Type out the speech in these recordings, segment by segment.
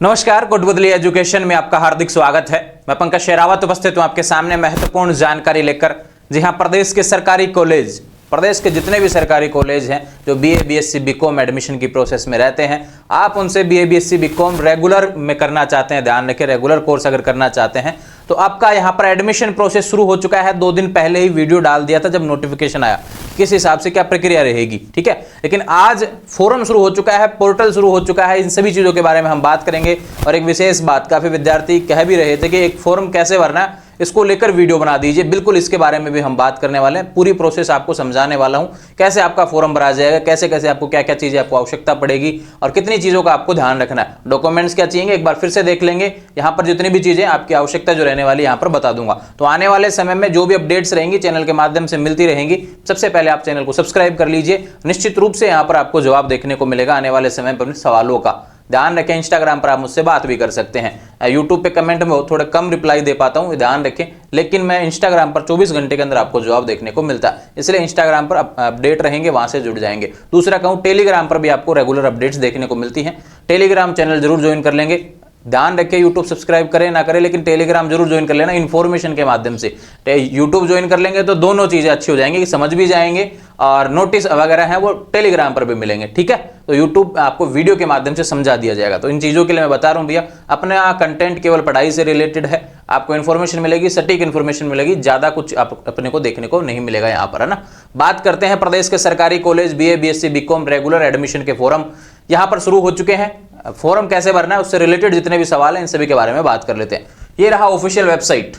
नमस्कार, कोटबुदली एजुकेशन में आपका हार्दिक स्वागत है। मैं पंकज शेरावत उपस्थित हूं आपके सामने महत्वपूर्ण जानकारी लेकर। जी हां, प्रदेश के सरकारी कॉलेज, प्रदेश के जितने भी सरकारी कॉलेज हैं जो बीए बीएससी बीकॉम एडमिशन की प्रोसेस में रहते हैं, आप उनसे बीए बीएससी बीकॉम रेगुलर में करना चाहते हैं, ध्यान रखें रेगुलर कोर्स अगर करना चाहते हैं तो आपका यहां पर एडमिशन प्रोसेस शुरू हो चुका है। 2 दिन पहले ही वीडियो डाल दिया था जब नोटिफिकेशन आया, किस हिसाब से क्या प्रक्रिया रहेगी, ठीक है। लेकिन आज फोरम शुरू हो चुका है, पोर्टल शुरू हो चुका है, इन सभी चीजों के बारे में हम बात करेंगे। और एक विशेष बात, काफी विद्यार्थी कह भी रहे थे कि एक फॉर्म कैसे भरना है, इसको लेकर वीडियो बना दीजिए। बिल्कुल इसके बारे में भी हम बात करने वाले हैं, पूरी प्रोसेस आपको समझाने वाला हूं, कैसे आपका फॉर्म भरा जाएगा, कैसे कैसे आपको क्या क्या चीजें आपको आवश्यकता पड़ेगी और कितनी चीजों का आपको ध्यान रखना है, डॉक्यूमेंट्स क्या चाहिए, एक बार फिर से देख लेंगे। यहां पर जितनी भी चीजें आपकी आवश्यकता जो रहने वाली यहां पर बता दूंगा। तो आने वाले समय में जो भी अपडेट्स रहेंगी चैनल के माध्यम से मिलती रहेंगी। सबसे पहले आप चैनल को सब्सक्राइब कर लीजिए, निश्चित रूप से यहां पर आपको जवाब देखने को मिलेगा आने वाले समय पर सवालों का। ध्यान रखें, इंस्टाग्राम पर आप मुझसे बात भी कर सकते हैं। यूट्यूब पे कमेंट में थोड़ा कम रिप्लाई दे पाता हूं, ध्यान रखें, लेकिन मैं इंस्टाग्राम पर 24 घंटे के अंदर आपको जवाब देखने को मिलता है, इसलिए इंस्टाग्राम पर अपडेट रहेंगे, वहां से जुड़ जाएंगे। दूसरा कहूं, टेलीग्राम पर भी आपको रेगुलर अपडेट्स देखने को मिलती हैं, टेलीग्राम चैनल जरूर ज्वाइन कर लेंगे। ध्यान रखें, यूट्यूब सब्सक्राइब करें ना करें, लेकिन टेलीग्राम जरूर ज्वाइन कर लेना इन्फॉर्मेशन के माध्यम से। यूट्यूब ज्वाइन कर लेंगे तो दोनों चीजें अच्छी हो जाएंगी, समझ भी जाएंगे और नोटिस वगैरह है वो टेलीग्राम पर भी मिलेंगे, ठीक है। तो यूट्यूब आपको वीडियो के माध्यम से समझा दिया जाएगा। तो इन चीजों के लिए मैं बता रहा हूं भैया, अपना कंटेंट केवल पढ़ाई से रिलेटेड है, आपको इन्फॉर्मेशन मिलेगी, सटीक इन्फॉर्मेशन मिलेगी, ज्यादा कुछ आप अपने को देखने को नहीं मिलेगा यहाँ पर, है ना। बात करते हैं प्रदेश के सरकारी college BA BSc BCom regular admission के फॉर्म यहाँ पर शुरू हो चुके हैं। फॉर्म कैसे भरना है, उससे रिलेटेड जितने भी सवाल हैं इन सभी के बारे में बात कर लेते हैं। ये रहा official website,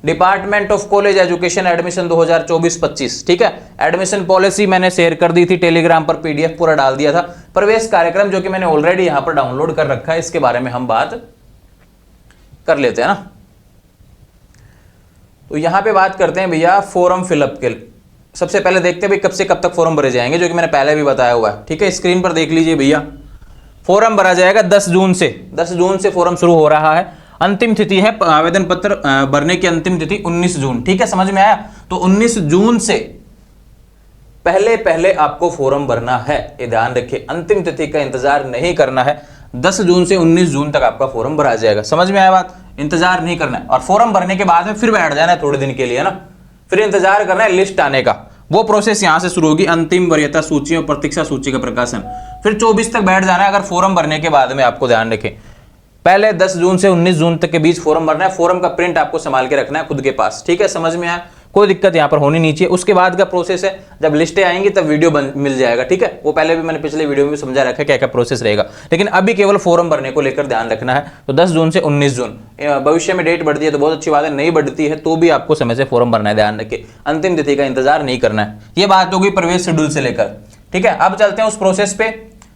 department of college education admission 2024-25, ठीक है। एडमिशन पॉलिसी मैंने शेयर कर दी थी टेलीग्राम पर, पीडीएफ पूरा डाल दिया था। प्रवेश कार्यक्रम जो कि मैंने ऑलरेडी यहां पर डाउनलोड कर रखा है, इसके बारे में हम बात कर लेते हैं ना। तो यहां पे बात करते हैं भैया फॉर्म फिलअप के। सबसे पहले देखते हैं भाई कब से कब तक फॉर्म भरे जाएंगे, जो कि मैंने पहले भी बताया हुआ है, ठीक है। स्क्रीन पर देख लीजिए भैया, फॉर्म भरा जाएगा 10 जून से। 10 जून से फॉर्म शुरू हो रहा है। अंतिम तिथि है आवेदन पत्र भरने की, अंतिम तिथि 19 जून, ठीक है, समझ में आया। तो 19 जून से पहले पहले आपको फॉर्म भरना है, ये ध्यान रखिए, अंतिम तिथि का इंतजार नहीं करना है। 10 जून से 19 जून तक आपका फॉर्म भरा जाएगा, समझ में आया बात, इंतजार नहीं करना है। और फॉर्म भरने के बाद में फिर बैठ जाना है थोड़े दिन के लिए, ना, फिर इंतजार करना है लिस्ट आने का। वो प्रोसेस यहां से शुरू होगी, अंतिम वरीयता सूची और प्रतीक्षा सूची का प्रकाशन। फिर 24 तक बैठ जाना है अगर फॉर्म भरने के बाद में। आपको ध्यान रखें, पहले 10 जून से 19 जून तक के बीच फॉर्म भरना है। फॉर्म का प्रिंट आपको संभाल के रखना है खुद के पास, ठीक है, समझ में आया, कोई दिक्कत यहां पर होनी नहीं चाहिए। उसके बाद का प्रोसेस है, जब लिस्टें आएंगी तब वीडियो मिल जाएगा, ठीक है। वो पहले भी मैंने पिछले वीडियो में समझा रखा है क्या क्या प्रोसेस रहेगा, लेकिन अभी केवल फॉर्म भरने को लेकर ध्यान रखना है। तो 10 जून से 19 जून, भविष्य में डेट बढ़ती है तो बहुत अच्छी बात है, नहीं बढ़ती है तो भी आपको समय से फॉर्म भरना है, ध्यान रखिए, अंतिम तिथि का इंतजार नहीं करना है। ये बात होगी प्रवेश शेड्यूल से लेकर, ठीक है। अब चलते हैं उस प्रोसेस पे।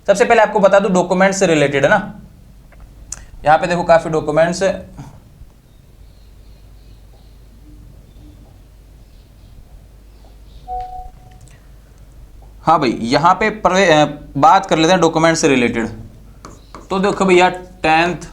सबसे पहले आपको बता दूं डॉक्यूमेंट से रिलेटेड, है ना। यहां पे देखो काफी डॉक्यूमेंट्स है, हाँ भाई, यहां पे बात कर लेते हैं डॉक्यूमेंट से रिलेटेड। तो देखो भैया 10th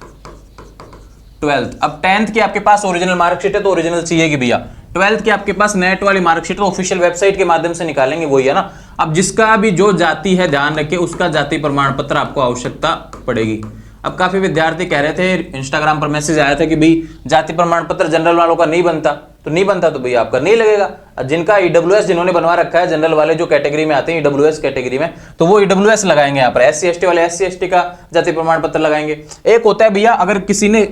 12th, अब 10th की आपके पास ओरिजिनल मार्कशीट है तो ओरिजिनल चाहिए भैया। 12th की आपके पास नेट वाली मार्कशीट तो ऑफिशियल वेबसाइट के माध्यम से निकालेंगे, वही है ना। अब जिसका भी जो जाति है, ध्यान रखिए, उसका जाति प्रमाण पत्र आपको आवश्यकता पड़ेगी। अब काफी विद्यार्थी कह रहे थे, इंस्टाग्राम पर मैसेज आया था कि भाई जाति प्रमाण पत्र जनरल वालों का नहीं बनता, तो नहीं बनता तो भैया आपका नहीं लगेगा। जिनका ईडब्ल्यूएस जिन्होंने बनवा रखा है, जनरल वाले जो कैटेगरी में आते हैं ईडब्ल्यूएस कैटेगरी में, तो वो ईडब्ल्यूएस लगाएंगे यहाँ पर। एससी एसटी वाले एससी एसटी का जाति प्रमाण पत्र लगाएंगे। एक होता है भैया अगर किसी ने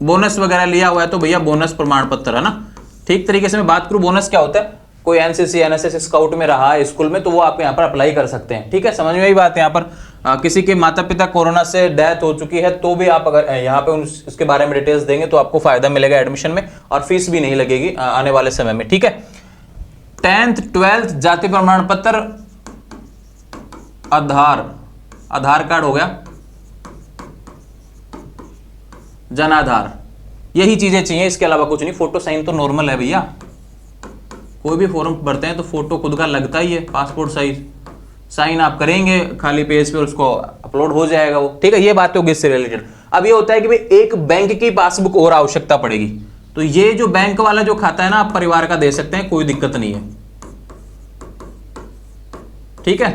बोनस वगैरह लिया हुआ है तो भैया बोनस प्रमाण पत्र, है ना। ठीक तरीके से मैं बात करूं, बोनस क्या होता है, कोई एनसीसी एनएसएस स्काउट में रहा है स्कूल में, तो वो आप यहाँ पर अप्लाई कर सकते हैं, ठीक है, समझ में आई बात। यहाँ पर किसी के माता पिता कोरोना से डेथ हो चुकी है तो भी आप अगर यहाँ पे उसके बारे में डिटेल्स देंगे तो आपको फायदा मिलेगा एडमिशन में, और फीस भी नहीं लगेगी आने वाले समय में, ठीक है। 10th 12th जाति प्रमाण पत्र, आधार कार्ड हो गया, जन आधार, यही चीजें चाहिए, इसके अलावा कुछ नहीं। फोटो साइन तो नॉर्मल है भैया, कोई भी फॉर्म भरते हैं तो फोटो खुद का लगता ही है, पासपोर्ट साइज साइन आप करेंगे खाली पेज पे, उसको अपलोड हो जाएगा वो, ठीक है। ये बात होगी इससे रिलेटेड। अब ये होता है कि भाई एक बैंक की पासबुक और आवश्यकता पड़ेगी, तो ये जो बैंक वाला जो खाता है ना, आप परिवार का दे सकते हैं, कोई दिक्कत नहीं है, ठीक है।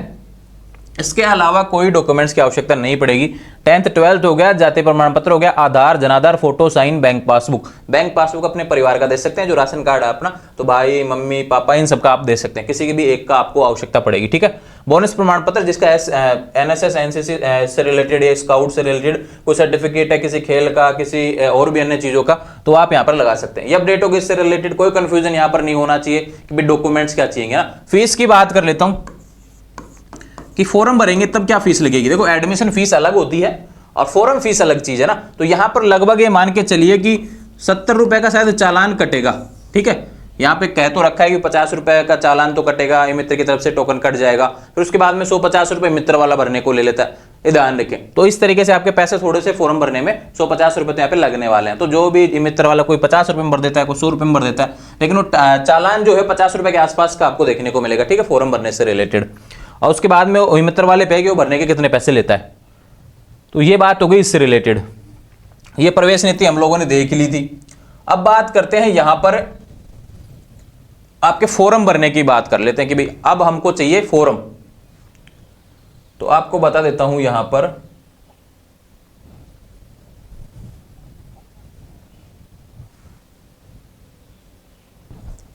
इसके अलावा कोई डॉक्यूमेंट्स की आवश्यकता नहीं पड़ेगी। 10th 12th हो गया, जाति प्रमाण पत्र हो गया, Aadhaar, Jan Aadhaar, photo, sign, bank passbook. Bank passbook अपने परिवार का दे सकते हैं, जो राशन कार्ड है अपना, तो भाई मम्मी पापा इन सबका आप दे सकते हैं, किसी की भी एक का आपको आवश्यकता पड़ेगी, ठीक है। बोनस प्रमाण पत्र जिसका NSS NCC से रिलेटेड या स्काउट से रिलेटेड कोई सर्टिफिकेट है किसी खेल का, किसी और भी अन्य चीजों का, तो आप यहाँ पर लगा सकते हैं। ये अपडेट होगी, इससे रिलेटेड कोई कंफ्यूजन यहाँ पर नहीं होना चाहिए कि भाई डॉक्यूमेंट्स क्या चाहिए ना। फीस की बात कर लेता हूँ कि फॉर्म भरेंगे तब क्या फीस लगेगी। देखो एडमिशन फीस अलग होती है और फॉर्म फीस अलग चीज है ना। तो यहां पर लगभग ये मान के चलिए कि 70 रुपए का शायद चालान कटेगा, ठीक है। यहाँ पे कह तो रखा है कि 50 रुपए का चालान तो कटेगा, ये मित्र की तरफ से टोकन कट जाएगा, फिर उसके बाद में 150 रुपए मित्र वाला भरने को ले लेता है, ये ध्यान रखें। तो इस तरीके से आपके पैसे थोड़े से फॉर्म भरने में 150 रुपए तो यहाँ पे लगने वाले हैं। तो जो भी मित्र वाला कोई 50 रुपए में भर देता है, कोई 100 रुपए में भर देता है, लेकिन वो चालान जो है 50 रुपए के आसपास का आपको देखने को मिलेगा, ठीक है, फॉर्म भरने से रिलेटेड। और उसके बाद में वही मित्र वाले पे कि वो भरने के कितने पैसे लेता है। तो ये बात हो गई इससे रिलेटेड। ये प्रवेश नीति हम लोगों ने देख ली थी। अब बात करते हैं यहां पर आपके फॉर्म भरने की बात कर लेते हैं कि भाई अब हमको चाहिए फॉर्म। तो आपको बता देता हूं यहां पर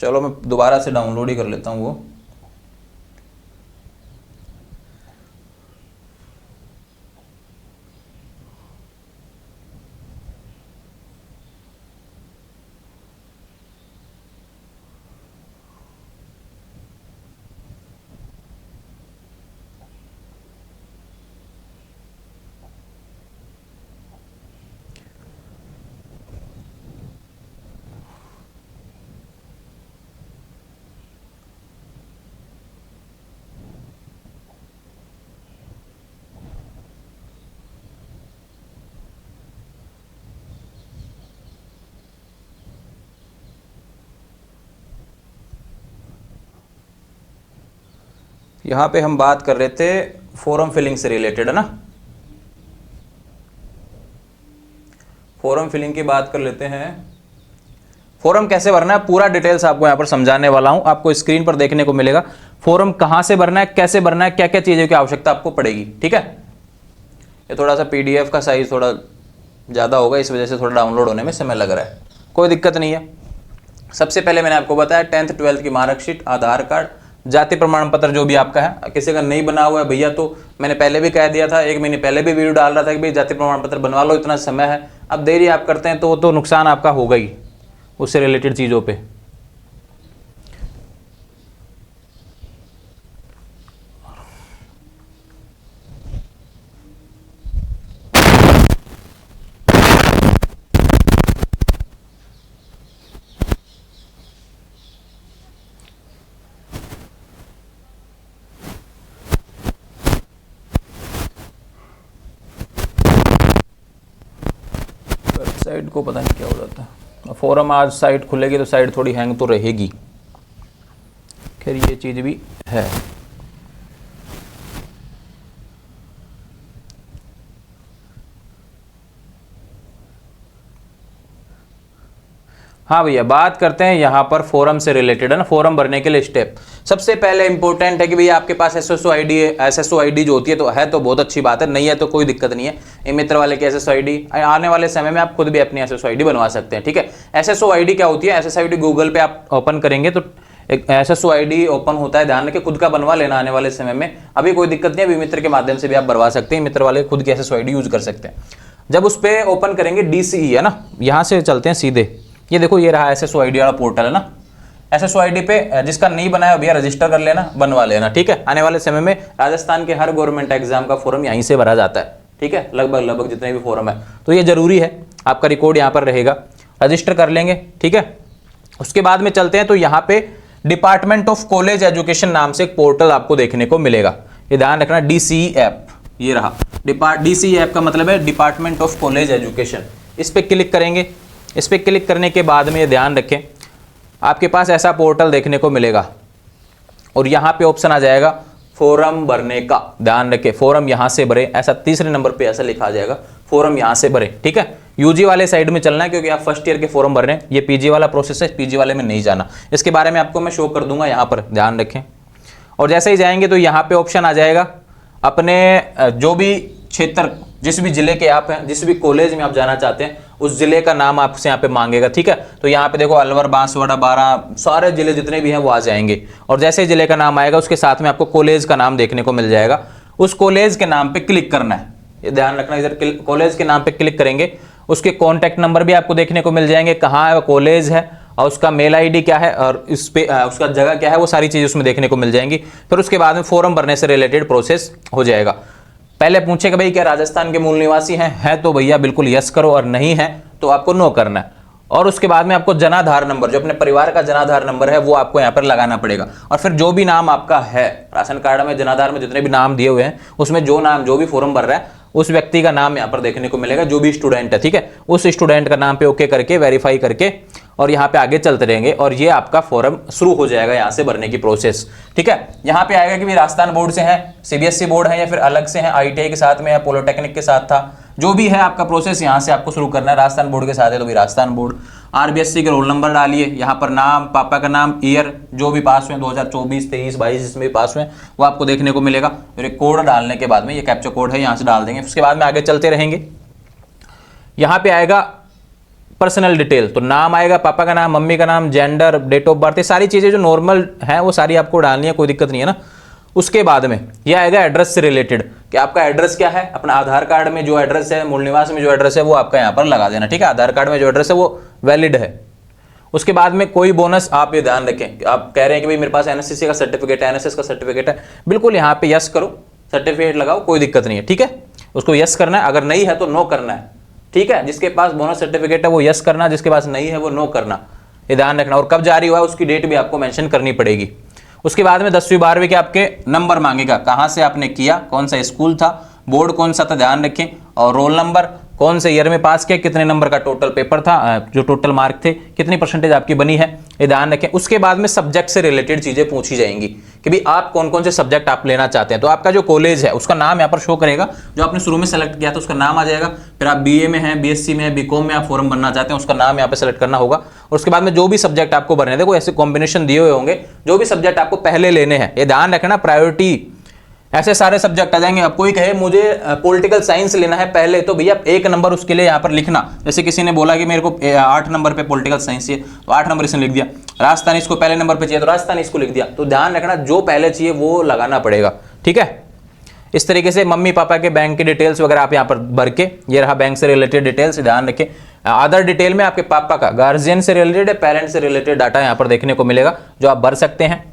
चलो मैं दोबारा से डाउनलोड ही कर लेता हूं वो। यहां पे हम बात कर रहे थे फॉर्म फिलिंग से रिलेटेड, है ना। फॉर्म फिलिंग की बात कर लेते हैं। फॉर्म कैसे भरना है पूरा डिटेल्स आपको यहां पर समझाने वाला हूं। आपको स्क्रीन पर देखने को मिलेगा फॉर्म कहां से भरना है, कैसे भरना है, क्या क्या चीजों की आवश्यकता आपको पड़ेगी, ठीक है। ये थोड़ा सा PDF का साइज थोड़ा ज्यादा होगा, इस वजह से थोड़ा डाउनलोड होने में समय लग रहा है, कोई दिक्कत नहीं है। सबसे पहले मैंने आपको बताया 10th 12th की मार्कशीट, आधार कार्ड, जाति प्रमाण पत्र जो भी आपका है। किसी का नहीं बना हुआ है भैया, तो मैंने पहले भी कह दिया था, 1 महीने पहले भी वीडियो डाल रहा था कि भाई जाति प्रमाण पत्र बनवा लो, इतना समय है। अब देरी आप करते हैं तो वो तो नुकसान आपका होगा ही उससे रिलेटेड चीज़ों पे। वेबसाइट को पता नहीं क्या हो जाता है। फॉरम आज साइट खुलेगी तो साइट थोड़ी हैंग तो रहेगी, खैर ये चीज़ भी है। हाँ भैया, बात करते हैं यहाँ पर फॉरम से रिलेटेड, है ना। फॉरम भरने के लिए स्टेप सबसे पहले इंपॉर्टेंट है कि भैया आपके पास SSO ID जो होती है तो बहुत अच्छी बात है, नहीं है तो कोई दिक्कत नहीं है। ये मित्र वाले की SSO ID आने वाले समय में आप खुद भी अपनी SSO ID बनवा सकते हैं, ठीक है। SSO ID क्या होती है? SSO ID गूगल पे आप ओपन करेंगे तो एक SSO ID ओपन होता है, ध्यान रखें, खुद का बनवा लेना आने वाले समय में। अभी कोई दिक्कत नहीं है, मित्र के माध्यम से भी आप बनवा सकते हैं, मित्र वाले खुद की SSO ID यूज कर सकते हैं। जब उस पर ओपन करेंगे DCE, है ना, यहाँ से चलते हैं सीधे, ये देखो ये रहा SSO ID वाला पोर्टल, है ना। SSO ID पे जिसका नहीं बनाया भैया रजिस्टर कर लेना, बनवा लेना, ठीक है। आने वाले समय में राजस्थान के हर गवर्नमेंट एग्जाम का फॉर्म यहीं से भरा जाता है, ठीक है, लगभग जितने भी फॉर्म है, तो ये जरूरी है, आपका रिकॉर्ड यहाँ पर रहेगा, रजिस्टर कर लेंगे, ठीक है। उसके बाद में चलते हैं तो यहाँ पे डिपार्टमेंट ऑफ कॉलेज एजुकेशन नाम से एक पोर्टल आपको देखने को मिलेगा, ये ध्यान रखना, DCE ऐप, ये रहा DCE ऐप का मतलब है डिपार्टमेंट ऑफ कॉलेज एजुकेशन। इस पर क्लिक करेंगे, इस पर क्लिक करने के बाद में ये ध्यान रखें आपके पास ऐसा पोर्टल देखने को मिलेगा और यहाँ पे ऑप्शन आ जाएगा फॉर्म भरने का, ध्यान रखें, फॉर्म यहाँ से भरे, ऐसा तीसरे नंबर पे ऐसा लिखा आ जाएगा, फॉर्म यहाँ से भरे, ठीक है। UG वाले साइड में चलना है क्योंकि आप फर्स्ट ईयर के फॉर्म भर रहे हैं, ये PG वाला प्रोसेस है, PG वाले में नहीं जाना, इसके बारे में आपको मैं शो कर दूंगा यहाँ पर, ध्यान रखें। और जैसे ही जाएंगे तो यहाँ पे ऑप्शन आ जाएगा अपने जो भी क्षेत्र, जिस भी जिले के आप हैं, जिस भी कॉलेज में आप जाना चाहते हैं, उस जिले का नाम आपसे यहाँ पे मांगेगा। ठीक है, तो यहाँ पे देखो अलवर, बांसवाड़ा, बारां, सारे जिले जितने भी हैं वो आ जाएंगे। और जैसे ही जिले का नाम आएगा उसके साथ में आपको कॉलेज का नाम देखने को मिल जाएगा। उस कॉलेज के नाम पे क्लिक करना है, ये ध्यान रखना। इधर कॉलेज के नाम पे क्लिक करेंगे, उसके कॉन्टैक्ट नंबर भी आपको देखने को मिल जाएंगे, कहाँ है कॉलेज है और उसका मेल आईडी क्या है और इस पे उसका जगह क्या है, वो सारी चीज़ें उसमें देखने को मिल जाएंगी। फिर उसके बाद में फॉर्म भरने से रिलेटेड प्रोसेस हो जाएगा। पहले पूछेगा भाई क्या राजस्थान के मूल निवासी हैं, है तो भैया बिल्कुल यस करो, और नहीं है तो आपको नो करना है। और उसके बाद में आपको जनाधार नंबर, जो अपने परिवार का जनाधार नंबर है, वो आपको यहाँ पर लगाना पड़ेगा। और फिर जो भी नाम आपका है राशन कार्ड में, जनाधार में जितने भी नाम दिए हुए हैं, उसमें जो नाम, जो भी फॉर्म भर रहा है, उस व्यक्ति का नाम यहाँ पर देखने को मिलेगा, जो भी स्टूडेंट है। ठीक है, उस स्टूडेंट का नाम पे ओके करके वेरीफाई करके और यहाँ पे आगे चलते रहेंगे और ये आपका फॉर्म शुरू हो जाएगा यहाँ से भरने की प्रोसेस। ठीक है, यहाँ पे आएगा कि भाई राजस्थान बोर्ड से है, सीबीएसई बोर्ड है या फिर अलग से है, आईटीआई के साथ में या पॉलिटेक्निक के साथ था, जो भी है आपका प्रोसेस यहाँ से आपको शुरू करना है। राजस्थान बोर्ड के साथ है तो भी राजस्थान बोर्ड। आरबीएससी के रोल नंबर डालिए, यहाँ पर नाम, पापा का नाम, ईयर, जो भी पास हुए 2024, 23, 22 जिसमें भी पास हुए वो आपको देखने को मिलेगा। फिर एक कोड डालने के बाद में, ये कैप्चा कोड है, यहाँ से डाल देंगे। उसके बाद में आगे चलते रहेंगे। यहाँ पे आएगा पर्सनल डिटेल, तो नाम आएगा, पापा का नाम, मम्मी का नाम, जेंडर, डेट ऑफ बर्थ, ये सारी चीज़ें जो नॉर्मल हैं वो सारी आपको डालनी है, कोई दिक्कत नहीं है ना। उसके बाद में यह आएगा एड्रेस से रिलेटेड, कि आपका एड्रेस क्या है, अपना आधार कार्ड में जो एड्रेस है, मूल निवास में जो एड्रेस है वो आपका यहाँ पर लगा देना। ठीक है, आधार कार्ड में जो एड्रेस है वो वैलिड है। उसके बाद में कोई बोनस, आप ये ध्यान रखें, आप कह रहे हैं कि भाई मेरे पास एनएसएस का सर्टिफिकेट है, एनएसएस का सर्टिफिकेट है, बिल्कुल यहाँ पे यस करो, सर्टिफिकेट लगाओ, कोई दिक्कत नहीं है। ठीक है, उसको यस करना है, अगर नहीं है तो नो करना है। ठीक है, जिसके पास बोनस सर्टिफिकेट है वो यस करना, जिसके पास नहीं है वो नो करना, ये ध्यान रखना। और कब जारी हुआ है उसकी डेट भी आपको मेंशन करनी पड़ेगी। उसके बाद में 10वीं 12वीं के आपके नंबर मांगेगा, कहाँ से आपने किया, कौन सा स्कूल था, बोर्ड कौन सा था, ध्यान रखें, और रोल नंबर, कौन से ईयर में पास किया, कितने नंबर का टोटल पेपर था, जो टोटल मार्क थे, कितनी परसेंटेज आपकी बनी है, ये ध्यान रखें। उसके बाद में सब्जेक्ट से रिलेटेड चीजें पूछी जाएंगी कि भाई आप कौन कौन से सब्जेक्ट आप लेना चाहते हैं। तो आपका जो कॉलेज है उसका नाम यहाँ पर शो करेगा, जो आपने शुरू में सेलेक्ट किया था उसका नाम आ जाएगा। फिर आप बीए में हैं, बीएससी में है, बीकॉम में आप फॉर्म बनना चाहते हैं, उसका नाम यहाँ पे सेलेक्ट करना होगा। और उसके बाद में जो भी सब्जेक्ट आपको भरने, देखो ऐसे कॉम्बिनेशन दिए हुए होंगे, जो भी सब्जेक्ट आपको पहले लेने हैं, ये ध्यान रखना, प्रायोरिटी ऐसे सारे सब्जेक्ट आ जाएंगे। अब कोई कहे मुझे पॉलिटिकल साइंस लेना है पहले, तो भैया 1 नंबर उसके लिए यहाँ पर लिखना। जैसे किसी ने बोला कि मेरे को 8 नंबर पे पॉलिटिकल साइंस चाहिए, तो 8 नंबर इसने लिख दिया। राजस्थानी इसको पहले नंबर पे चाहिए तो राजस्थानी इसको लिख दिया। तो ध्यान रखना, जो पहले चाहिए वो लगाना पड़ेगा। ठीक है, इस तरीके से मम्मी पापा के बैंक की डिटेल्स वगैरह आप यहाँ पर भर के, ये रहा बैंक से रिलेटेड डिटेल्स, ध्यान रखें। अदर डिटेल में आपके पापा का गार्जियन से रिलेटेड, पेरेंट से रिलेटेड डाटा यहाँ पर देखने को मिलेगा, जो आप भर सकते हैं।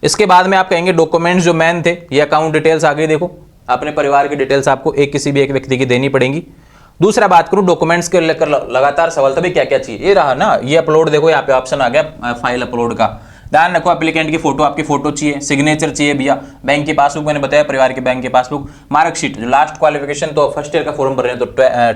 इसके बाद में आप कहेंगे डॉक्यूमेंट्स जो मेन थे, ये अकाउंट डिटेल्स आ गई। देखो अपने परिवार की डिटेल्स आपको किसी भी एक व्यक्ति की देनी पड़ेगी। दूसरा बात करूं डॉक्यूमेंट्स के लेकर लगातार सवाल था, भाई क्या क्या चाहिए, ये रहा ना, ये अपलोड, देखो यहाँ पे ऑप्शन आ गया फाइल अपलोड का। ध्यान रखो एप्लीकेंट की फोटो, आपकी फोटो चाहिए, सिग्नेचर चाहिए भैया, बैंक की पासबुक, मैंने बताया परिवार की बैंक की पासबुक, मार्कशीट, जो लास्ट क्वालिफिकेशन, तो फर्स्ट ईयर का फॉर्म भर रहे हैं तो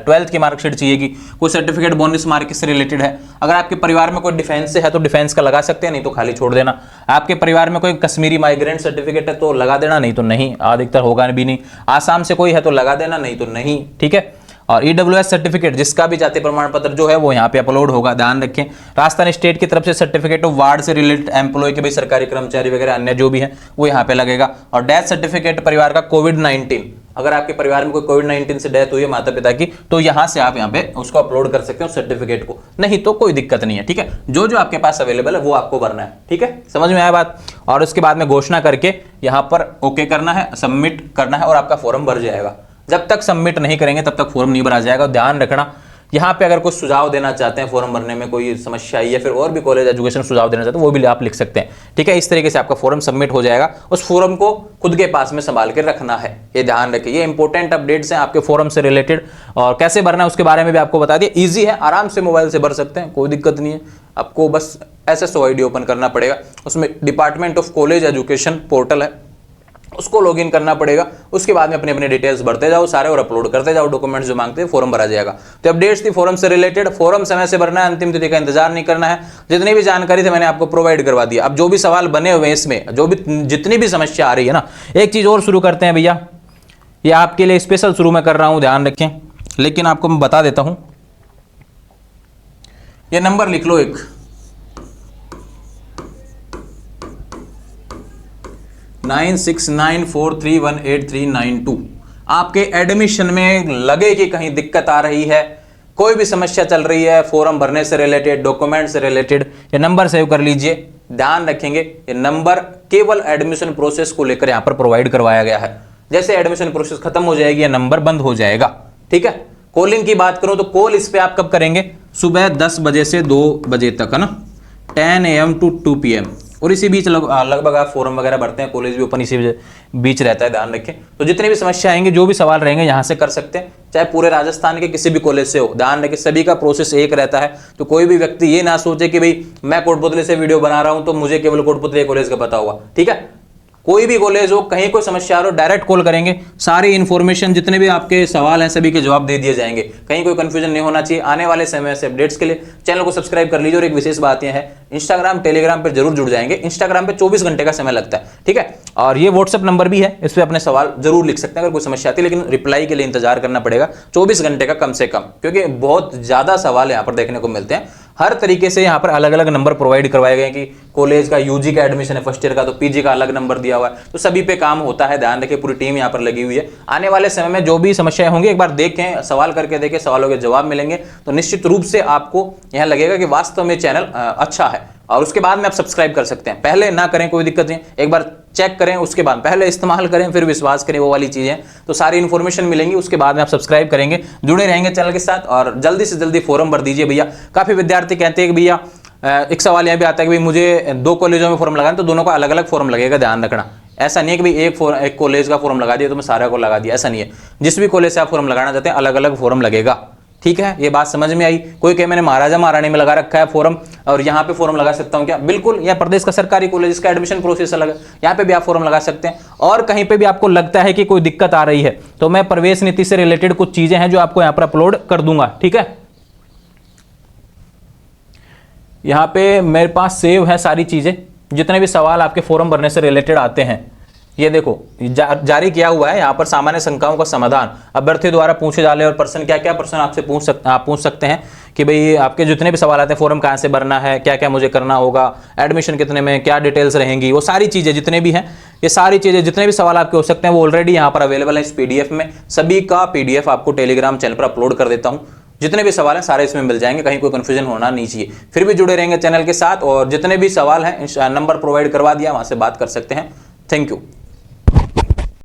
12th की मार्कशीट चाहिए, कोई सर्टिफिकेट बोनस मार्क से रिलेटेड है। अगर आपके परिवार में कोई डिफेंस से है तो डिफेंस का लगा सकते हैं, नहीं तो खाली छोड़ देना। आपके परिवार में कोई कश्मीरी माइग्रेंट सर्टिफिकेट है तो लगा देना, नहीं तो नहीं, अधिकतर होगा भी नहीं। आसाम से कोई है तो लगा देना, नहीं तो नहीं। ठीक है, और ईडब्ल्यूएस सर्टिफिकेट, जिसका भी जाति प्रमाण पत्र जो है वो यहाँ पे अपलोड होगा, ध्यान रखें। राजस्थान स्टेट की तरफ से सर्टिफिकेट ऑफ वार्ड से रिलेटेड एम्प्लॉय के भी, सरकारी कर्मचारी वगैरह अन्य जो भी है वो यहाँ पे लगेगा। और डेथ सर्टिफिकेट परिवार का, कोविड-19, अगर आपके परिवार में कोई कोविड-19 से डेथ हुई है माता पिता की, तो यहाँ से आप यहाँ पे उसको अपलोड कर सकते हो सर्टिफिकेट को, नहीं तो कोई दिक्कत नहीं है। ठीक है, जो जो आपके पास अवेलेबल है वो आपको भरना है। ठीक है, समझ में आया बात। और उसके बाद में घोषणा करके यहाँ पर ओके करना है, सबमिट करना है और आपका फॉर्म भर जाएगा। जब तक सबमिट नहीं करेंगे तब तक फॉर्म नहीं भरा जाएगा। ध्यान रखना, यहाँ पे अगर कुछ सुझाव देना चाहते हैं फॉर्म भरने में, कोई समस्या आई या फिर और भी कॉलेज एजुकेशन सुझाव देना चाहते हैं, वो भी आप लिख सकते हैं। ठीक है, इस तरीके से आपका फॉर्म सबमिट हो जाएगा। उस फॉर्म को खुद के पास में संभाल के रखना है, ये ध्यान रखिए। ये इंपॉर्टेंट अपडेट्स हैं आपके फॉर्म से रिलेटेड, और कैसे भरना है उसके बारे में भी आपको बता दिया। ईजी है, आराम से मोबाइल से भर सकते हैं, कोई दिक्कत नहीं है। आपको बस SSO-ID ओपन करना पड़ेगा, उसमें department of college education portal है, उसको लॉगिन करना पड़ेगा। उसके बाद में अपने अपने डिटेल्स भरते जाओ सारे और अपलोड करते जाओ, डॉक्यूमेंट्स जो मांगते हैं, फॉर्म भरा जाएगा। तो अपडेट्स थी फॉर्म से रिलेटेड, फॉर्म समय से भरना है, अंतिम तिथि का इंतजार नहीं करना है। जितनी भी जानकारी थी मैंने आपको प्रोवाइड करवा दिया। अब जो भी सवाल बने हुए हैं इसमें, जो भी जितनी भी समस्या आ रही है ना, एक चीज और शुरू करते हैं भैया, ये आपके लिए स्पेशल शुरू में कर रहा हूं, ध्यान रखें, लेकिन आपको मैं बता देता हूं। ये नंबर लिख लो, एक 9694318392। आपके एडमिशन में लगे कि कहीं दिक्कत आ रही है, कोई भी समस्या चल रही है फॉर्म भरने से रिलेटेड, डॉक्यूमेंट से रिलेटेड, ये नंबर सेव कर लीजिए। ध्यान रखेंगे ये नंबर केवल एडमिशन प्रोसेस को लेकर यहां पर प्रोवाइड करवाया गया है। जैसे एडमिशन प्रोसेस खत्म हो जाएगी ये नंबर बंद हो जाएगा, ठीक है। कॉलिंग की बात करूं तो कॉल इस पे आप कब करेंगे, सुबह 10 बजे से 2 बजे तक, है ना, 10 AM to 2 PM। और इसी बीच लगभग आप फॉर्म वगैरह भरते हैं, कॉलेज भी ओपन इसी बीच रहता है, ध्यान रखें। तो जितनी भी समस्या आएंगे, जो भी सवाल रहेंगे यहाँ से कर सकते हैं, चाहे पूरे राजस्थान के किसी भी कॉलेज से हो। ध्यान रखें सभी का प्रोसेस एक रहता है, तो कोई भी व्यक्ति ये ना सोचे कि भाई मैं कोटपुतली से वीडियो बना रहा हूं तो मुझे केवल कोटपुतली कॉलेज का पता होगा, ठीक है। कोई भी कॉलेज हो, कहीं कोई समस्या हो, डायरेक्ट कॉल करेंगे, सारी इन्फॉर्मेशन जितने भी आपके सवाल हैं सभी के जवाब दे दिए जाएंगे। कहीं कोई कंफ्यूजन नहीं होना चाहिए। आने वाले समय से अपडेट्स के लिए चैनल को सब्सक्राइब कर लीजिए। और एक विशेष बात यह है, इंस्टाग्राम टेलीग्राम पर जरूर जुड़ जाएंगे। इंस्टाग्राम पे 24 घंटे का समय लगता है, ठीक है। और ये व्हाट्सएप नंबर भी है, इस पर अपने सवाल जरूर लिख सकते हैं अगर कोई समस्या आती है, लेकिन रिप्लाई के लिए इंतजार करना पड़ेगा 24 घंटे का कम से कम, क्योंकि बहुत ज्यादा सवाल यहाँ पर देखने को मिलते हैं। हर तरीके से यहाँ पर अलग अलग नंबर प्रोवाइड करवाए गए कि कॉलेज का यूजी का एडमिशन है फर्स्ट ईयर का, तो पीजी का अलग नंबर दिया हुआ है, तो सभी पे काम होता है। ध्यान रखिए पूरी टीम यहाँ पर लगी हुई है। आने वाले समय में जो भी समस्याएं होंगी एक बार देखें, सवाल करके देखें, सवालों के जवाब मिलेंगे तो निश्चित रूप से आपको यहाँ लगेगा कि वास्तव में चैनल अच्छा है। और उसके बाद में आप सब्सक्राइब कर सकते हैं, पहले ना करें कोई दिक्कत नहीं, एक बार चेक करें उसके बाद पहले इस्तेमाल करें फिर विश्वास करें, वो वाली चीजें तो सारी इन्फॉर्मेशन मिलेंगी। उसके बाद में आप सब्सक्राइब करेंगे, जुड़े रहेंगे चैनल के साथ और जल्दी से जल्दी फॉर्म भर दीजिए भैया। काफी विद्यार्थी कहते हैं कि भैया एक सवाल यहाँ भी आता है कि भाई मुझे 2 कॉलेजों में फॉर्म लगाना, तो दोनों का अलग अलग फॉर्म लगेगा, ध्यान रखना। ऐसा नहीं है कि भाई एक कॉलेज का फॉर्म लगा दिया तो मैं सारा को लगा दिया, ऐसा नहीं है। जिस भी कॉलेज से आप फॉर्म लगाना चाहते हैं अलग अलग फॉर्म लगेगा, ठीक है। ये बात समझ में आई। कोई कहे मैंने महाराजा महारानी में लगा रखा है फॉर्म और यहाँ पे फॉर्म लगा सकता हूँ क्या, बिल्कुल। यह प्रदेश का सरकारी कॉलेज, इसका एडमिशन प्रोसेस अलग है, यहाँ पे भी आप फॉर्म लगा सकते हैं। और कहीं पे भी आपको लगता है कि कोई दिक्कत आ रही है तो मैं प्रवेश नीति से रिलेटेड कुछ चीजें हैं जो आपको यहाँ पर अपलोड कर दूंगा, ठीक है। यहाँ पे मेरे पास सेव है सारी चीजें, जितने भी सवाल आपके फॉर्म भरने से रिलेटेड आते हैं। ये देखो जारी किया हुआ है यहाँ पर सामान्य शंकाओं का समाधान अभ्यर्थी द्वारा पूछे जाने और प्रश्न, क्या क्या प्रश्न आपसे आप पूछ सकते हैं कि भाई आपके जितने भी सवाल आते हैं, फॉर्म कहाँ से भरना है, क्या क्या मुझे करना होगा, एडमिशन कितने में, क्या डिटेल्स रहेंगी, वो सारी चीजें जितने भी हैं, ये सारी चीजें जितने भी सवाल आपके हो सकते हैं वो ऑलरेडी यहाँ पर अवेलेबल है इस PDF में। सभी का PDF आपको टेलीग्राम चैनल पर अपलोड कर देता हूँ। जितने भी सवाल हैं सारे इसमें मिल जाएंगे, कहीं कोई कंफ्यूजन होना नहीं चाहिए। फिर भी जुड़े रहेंगे चैनल के साथ और जितने भी सवाल हैं नंबर प्रोवाइड करवा दिया, वहां से बात कर सकते हैं। Thank you.